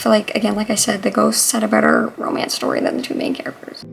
feel like, again, like I said, the ghosts had a better romance story than the two main characters.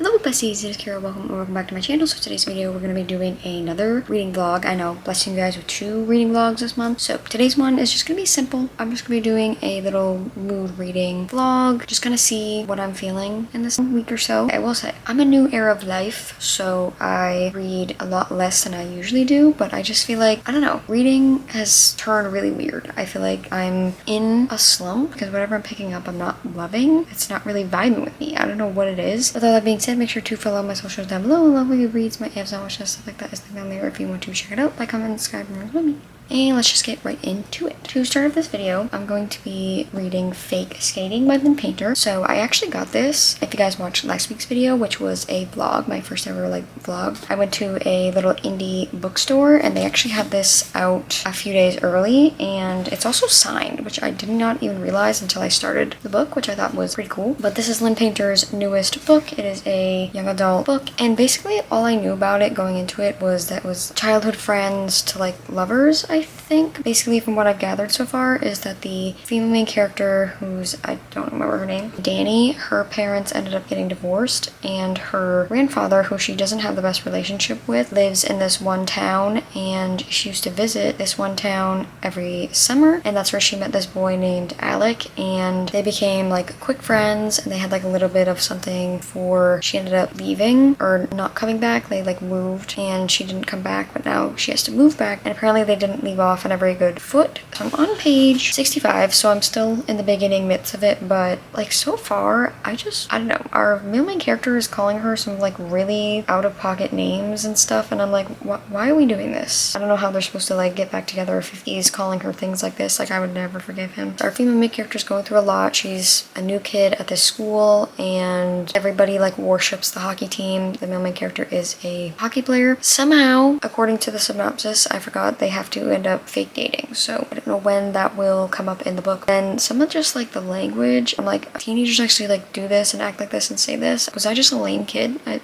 Hello besties, it is Kara. Welcome back to my channel. So today's video we're going to be doing another reading vlog. I know, blessing you guys with 2 reading vlogs this month. So today's one is just going to be simple. I'm just going to be doing a little mood reading vlog. Just going to see what I'm feeling in this week or so. I will say, I'm a new era of life, so I read a lot less than I usually do, but I just feel like, I don't know, reading has turned really weird. I feel like I'm in a slump because whatever I'm picking up I'm not loving. It's not really vibing with me. I don't know what it is. With all that being said, make sure to follow my socials down below. I love Goodreads, my apps, watch stuff like that is linked down there if you want to check it out. Like, comment, and subscribe, and with me. And let's just get right into it. To start off this video, I'm going to be reading Fake Skating by Lynn Painter. So I actually got this, if you guys watched last week's video, which was a vlog, my first ever vlog. I went to a little indie bookstore and they actually had this out a few days early, and it's also signed, which I did not even realize until I started the book, which I thought was pretty cool. But this is Lynn Painter's newest book. It is a young adult book, and basically all I knew about it going into it was that it was childhood friends to lovers, I think. Basically, from what I've gathered so far, is that the female main character, who's, I don't remember her name, Danny, her parents ended up getting divorced, and her grandfather, who she doesn't have the best relationship with, lives in this one town, and she used to visit this one town every summer, and that's where she met this boy named Alec, and they became quick friends, and they had a little bit of something before she ended up leaving or not coming back. They moved and she didn't come back, but now she has to move back, and apparently they didn't leave off on a very good foot. So I'm on page 65, so I'm still in the beginning midst of it, but so far I don't know, our male main character is calling her some really out-of-pocket names and stuff, and I'm like, why are we doing this? I don't know how they're supposed to get back together if he's calling her things like this. I would never forgive him. Our female main character is going through a lot. She's a new kid at this school, and everybody worships the hockey team. The male main character is a hockey player. Somehow, according to the synopsis, I forgot, they have to end up fake dating, so I don't know when that will come up in the book. And some of just the language, I'm teenagers actually do this and act like this and say this. Was I just a lame kid? I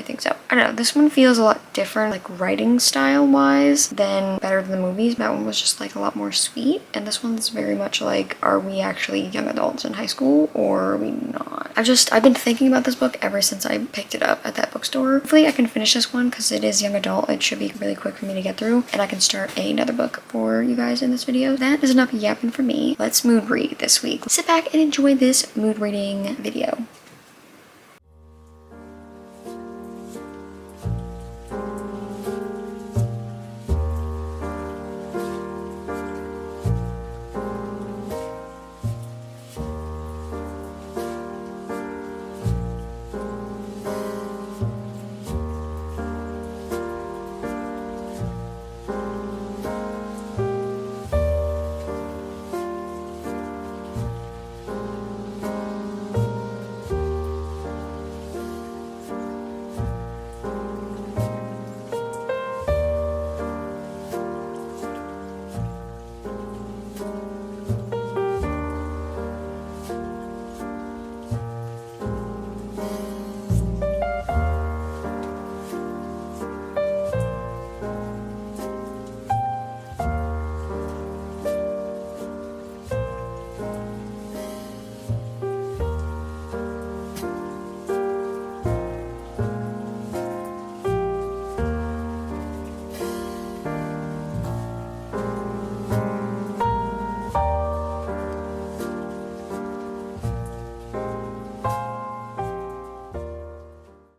think so. I don't know, this one feels a lot different writing style wise than Better Than the Movies. That one was just a lot more sweet, and this one's very much are we actually young adults in high school or are we not? I've been thinking about this book ever since I picked it up at that bookstore. Hopefully I can finish this one because it is young adult. It should be really quick for me to get through, and I can start another book for you guys in this video. That is enough yapping for me. Let's mood read this week. Sit back and enjoy this mood reading video.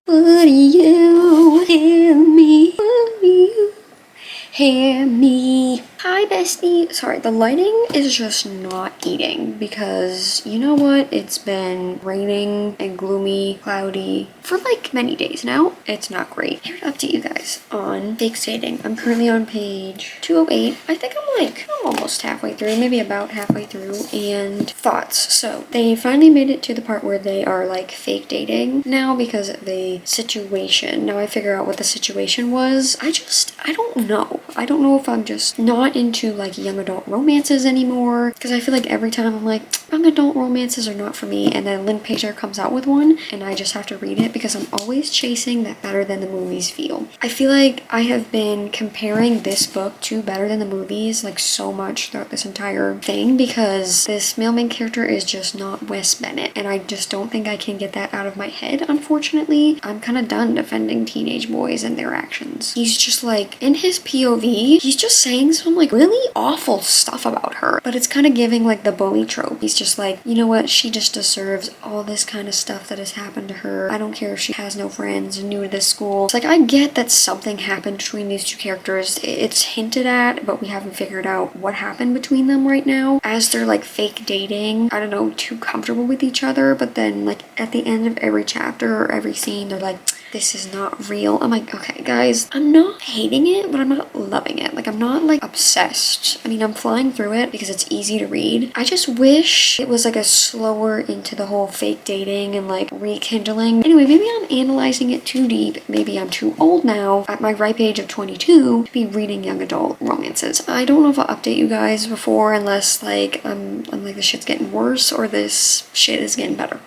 Would you hear me? Would you hear me? Hi bestie. Sorry, the lighting is just not eating because you know what? It's been raining and gloomy, cloudy for many days now. It's not great. Here to update you guys on Fake Skating. I'm currently on page 208. I think I'm almost halfway through, maybe about halfway through. And thoughts. So they finally made it to the part where they are fake dating now because of the situation. Now I figure out what the situation was. I don't know. I don't know if I'm just not into young adult romances anymore, because I feel every time I'm young adult romances are not for me, and then Lynn Pater comes out with one and I just have to read it because I'm always chasing that better than the movies feel. I feel like I have been comparing this book to Better Than the Movies like so much throughout this entire thing because this male main character is just not Wes Bennett, and I just don't think I can get that out of my head, unfortunately. I'm kind of done defending teenage boys and their actions. He's just like, in his POV, he's just saying some like really awful stuff about her, but it's kind of giving like the bully trope. He's just like, you know what, she just deserves all this kind of stuff that has happened to her. I don't care if she has no friends and new to this school. It's like, I get that something happened between these two characters. It's hinted at, but we haven't figured out what happened between them right now, as they're like fake dating, I don't know, too comfortable with each other, but then like at the end of every chapter or every scene they're like, this is not real. I'm like, okay guys, I'm not hating it, but I'm not loving it. Like, I'm not like obsessed. I mean, I'm flying through it because it's easy to read. I just wish it was like a slower into the whole fake dating and like rekindling. Anyway, maybe I'm analyzing it too deep. Maybe I'm too old now at my ripe age of 22 to be reading young adult romances. I don't know if I'll update you guys before, unless like I'm like, this shit's getting worse or this shit is getting better.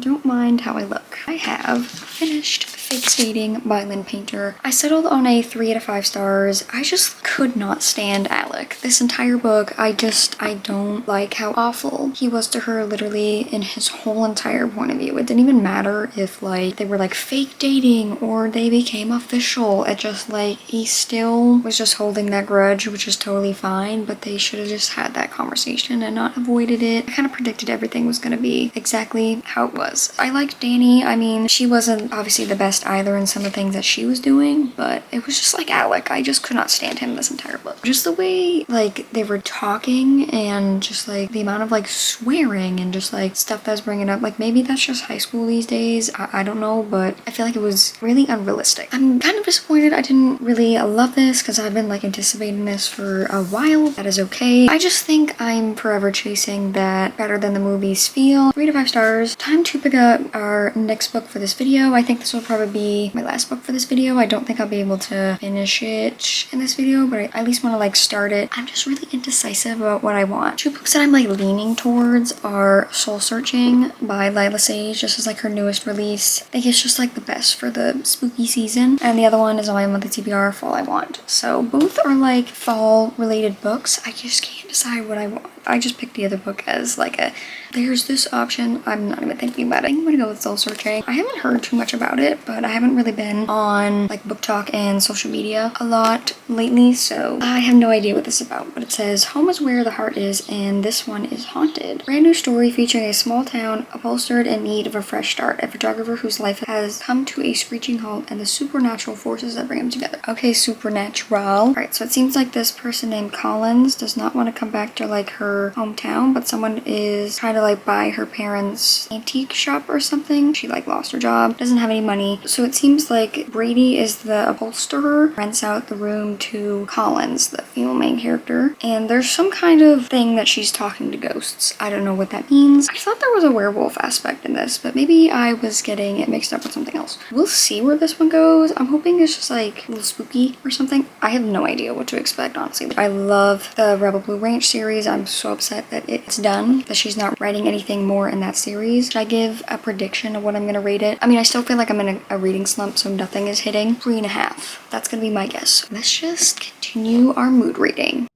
Don't mind how I look. I have finished Fake Skating by Lynn Painter. I settled on a 3 out of 5 stars. I just could not stand Alec. This entire book, I don't like how awful he was to her, literally in his whole entire point of view. It didn't even matter if like they were like fake dating or they became official. It just like, he still was just holding that grudge, which is totally fine, but they should have just had that conversation and not avoided it. I kind of predicted everything was gonna be exactly how it was. I liked Danny. I mean, she wasn't obviously the best either in some of the things that she was doing, but it was just like Alec. I just could not stand him this entire book. Just the way like they were talking and just like the amount of like swearing and just like stuff that's bringing up, like maybe that's just high school these days. I don't know, but I feel like it was really unrealistic. I'm kind of disappointed I didn't really love this because I've been like anticipating this for a while. That is okay. I just think I'm forever chasing that Better Than the Movies feel. 3 to 5 stars. Time to pick up our next book for this video. I think this will probably be my last book for this video. I don't think I'll be able to finish it in this video, but I at least want to like start it. I'm just really indecisive about what I want. 2 books that I'm like leaning towards are Soul Searching by Lila Sage. This is like her newest release. I think it's just like the best for the spooky season. And the other one is on my monthly TBR, Fall I Want. So both are like fall related books. I just can't decide what I want. I just picked the other book as like a, there's this option. I'm not even thinking about it. I think I'm gonna go with Soul Searching. I haven't heard too much about it, but I haven't really been on like book talk and social media a lot lately, so I have no idea what this is about. But it says, home is where the heart is, and this one is haunted. Brand new story featuring a small town upholstered in need of a fresh start. A photographer whose life has come to a screeching halt, and the supernatural forces that bring them together. Okay, supernatural. Alright, so it seems like this person named Collins does not want to come back to like her hometown, but someone is trying to like buy her parents' antique shop or something. She like lost her job, doesn't have any money. So it seems like Brady is the upholsterer, rents out the room to Collins, the female main character, and there's some kind of thing that she's talking to ghosts. I don't know what that means. I thought there was a werewolf aspect in this, but maybe I was getting it mixed up with something else. We'll see where this one goes. I'm hoping it's just like a little spooky or something. I have no idea what to expect, honestly. I love the Rebel Blue Ranch series. I'm so upset that it's done, that she's not writing anything more in that series. Should I give a prediction of what I'm gonna rate it? I mean, I still feel like I'm in a reading slump, so nothing is hitting. 3.5. That's gonna be my guess. Let's just continue our mood reading.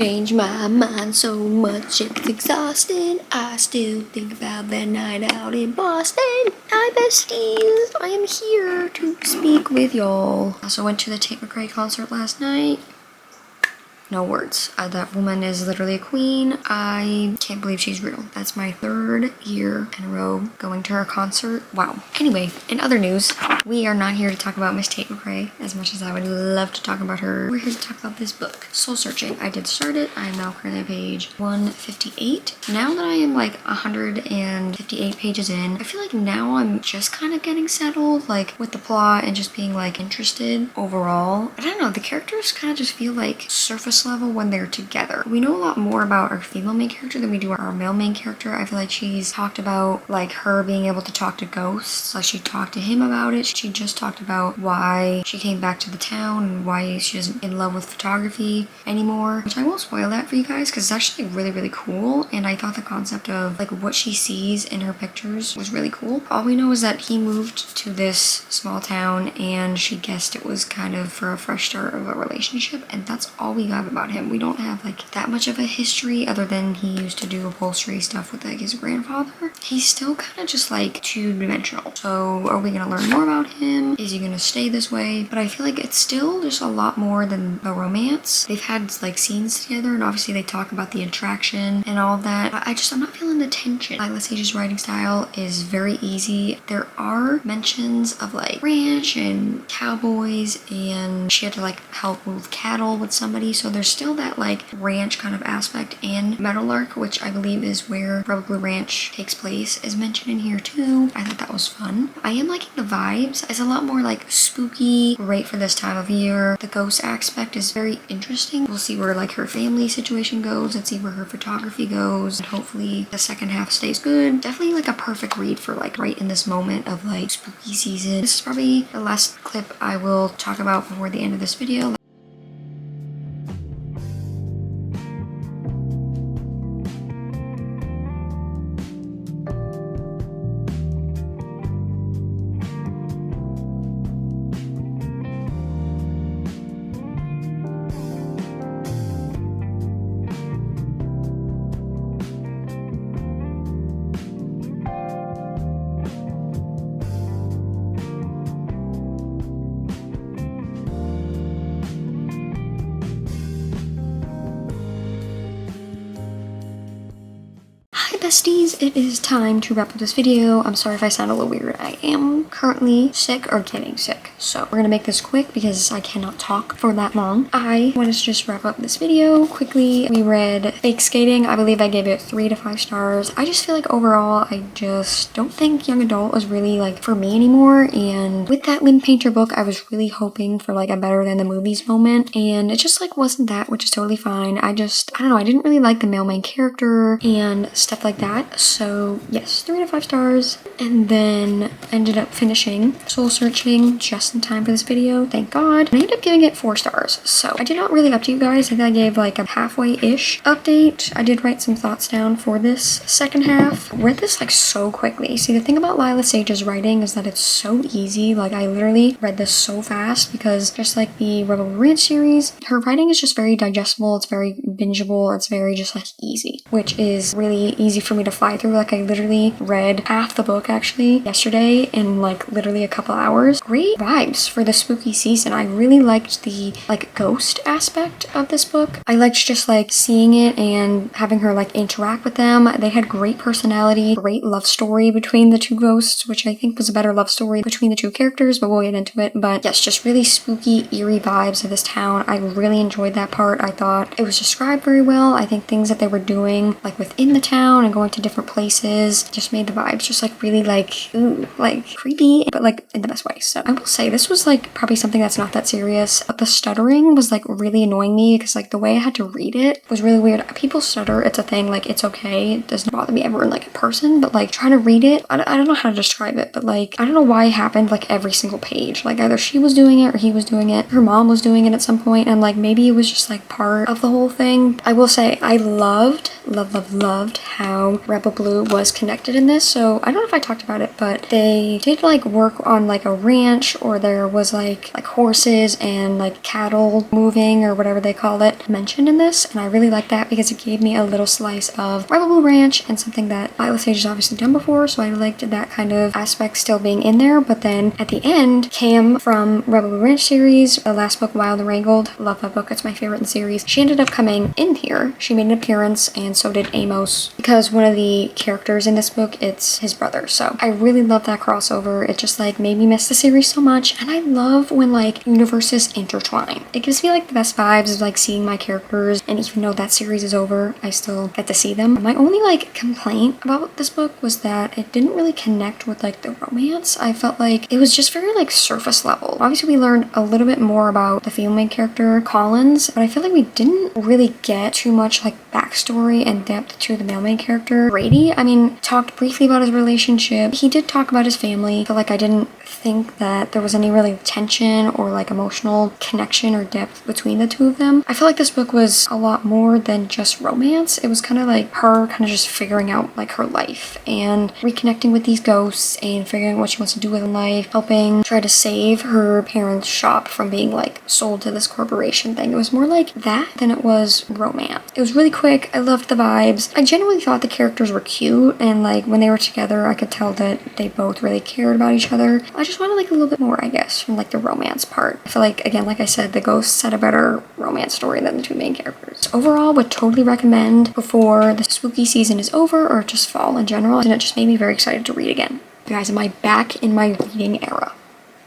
Change my mind so much it's exhausting. I still think about that night out in Boston. Hi besties, I am here to speak with y'all. Also went to the Tate McRae concert last night. No words. That woman is literally a queen. I can't believe she's real. That's my 3rd year in a row going to her concert. Wow. Anyway, in other news, we are not here to talk about Miss Tate McRae as much as I would love to talk about her. We're here to talk about this book, Soul Searching. I did start it. I am now currently on page 158. Now that I am like 158 pages in, I feel like now I'm just kind of getting settled, like with the plot and just being like interested overall. I don't know, the characters kind of just feel like surface level when they're together. We know a lot more about our female main character than we do our male main character. I feel like she's talked about like her being able to talk to ghosts. Like she talked to him about it. She just talked about why she came back to the town and why she isn't in love with photography anymore, which I won't spoil that for you guys because it's actually really, really cool. And I thought the concept of like what she sees in her pictures was really cool. All we know is that he moved to this small town and she guessed it was kind of for a fresh start of a relationship, and that's all we got about him. We don't have like that much of a history other than he used to do upholstery stuff with like his grandfather. He's still kind of just like two-dimensional. So are we gonna learn more about him? Is he gonna stay this way? But I feel like it's still just a lot more than the romance. They've had like scenes together and obviously they talk about the attraction and all of that. I'm not feeling the tension. Lila Sage's writing style is very easy. There are mentions of like ranch and cowboys and she had to like help move cattle with somebody, so there's still that like ranch kind of aspect, and Meadowlark, which I believe is where Rebel Ranch takes place, is mentioned in here too. I thought that was fun. I am liking the vibes. It's a lot more like spooky, great for this time of year. The ghost aspect is very interesting. We'll see where like her family situation goes and see where her photography goes, and hopefully the second half stays good. Definitely like a perfect read for like right in this moment of like spooky season. This is probably the last clip I will talk about before the end of this video. Besties, it is time to wrap up this video. I'm sorry if I sound a little weird. I am currently sick or getting sick. So we're gonna make this quick because I cannot talk for that long. I wanted to just wrap up this video quickly. We read Fake Skating. I believe I gave it 3 to 5 stars. I just feel like overall, I just don't think young adult was really like for me anymore. And with that Lynn Painter book, I was really hoping for like a better than the movies moment. And it just like wasn't that, which is totally fine. I don't know, I didn't really like the male main character and stuff like that. So yes, 3 to 5 stars. And then ended up finishing Soul Searching just in time for this video, thank God. And I ended up giving it 4 stars. So I did not really up to you guys. I think I gave like a halfway-ish update. I did write some thoughts down for this second half. Read this like so quickly. See, the thing about Lila Sage's writing is that it's so easy. Like I literally read this so fast because just like the Rebel Ranch series, her writing is just very digestible. It's very bingeable. It's very just like easy, which is really easy for me to fly through. Like I literally read half the book actually yesterday in like literally a couple hours. Great vibes for the spooky season. I really liked the like ghost aspect of this book. I liked just like seeing it and having her like interact with them. They had great personality, great love story between the two ghosts, which I think was a better love story between the two characters, but we'll get into it. But yes, just really spooky, eerie vibes of this town. I really enjoyed that part. I thought it was described very well. I think things that they were doing like within the town and going to different places just made the vibes just like really like ooh, like creepy, but like in the best way. So I will say this was like probably something that's not that serious, but the stuttering was like really annoying me because like the way I had to read it was really weird. People stutter, it's a thing, like it's okay, it doesn't bother me ever in like a person, but like trying to read it, I don't know how to describe it, but like I don't know why it happened like every single page. Like either she was doing it or he was doing it, her mom was doing it at some point, and like maybe it was just like part of the whole thing. I will say I loved how how Rebel Blue was connected in this. So I don't know if I talked about it, but they did like work on like a ranch, or there was like horses and like cattle moving or whatever they call it mentioned in this, and I really like that because it gave me a little slice of Rebel Blue Ranch and something that Violet Sage has obviously done before, so I liked that kind of aspect still being in there. But then at the end, Cam from Rebel Blue Ranch series, the last book, Wild and Wrangled, love that book, it's my favorite in the series, she ended up coming in here. She made an appearance, and so did Amos, because one of the characters in this book, it's his brother. So I really love that crossover. It just like made me miss the series so much, and I love when like universes intertwine. It gives me like the best vibes of like seeing my characters, and even though that series is over, I still get to see them. My only like complaint about this book was that it didn't really connect with like the romance. I felt like it was just very like surface level. Obviously we learned a little bit more about the female main character Collins, but I feel like we didn't really get too much like backstory and depth to the male main character Brady. I mean, talked briefly about his relationship. He did talk about his family. I feel like I didn't think that there was any really tension or like emotional connection or depth between the two of them. I feel like this book was a lot more than just romance. It was kind of like her kind of just figuring out like her life and reconnecting with these ghosts and figuring out what she wants to do with life, helping try to save her parents' shop from being like sold to this corporation thing. It was more like that than it was romance. It was really quick. I loved the vibes. I genuinely thought the characters were cute, and like when they were together I could tell that they both really cared about each other. I just wanted like a little bit more, I guess, from like the romance part. I feel like, again, like I said, the ghosts had a better romance story than the two main characters. Overall, would totally recommend before the spooky season is over, or just fall in general, and it just made me very excited to read again. You guys, am I back in my reading era?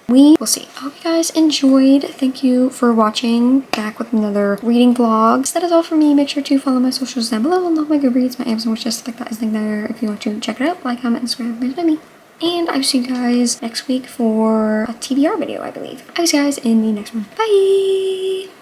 We will see. I hope you guys enjoyed. Thank you for watching. Back with another reading vlog. So that is all for me. Make sure to follow my socials down below. And love my Goodreads, my Amazon wish list, like that is linked there if you want to check it out. Like, comment, and subscribe. Visit me. And I will see you guys next week for a TBR video, I believe. I will see you guys in the next one. Bye!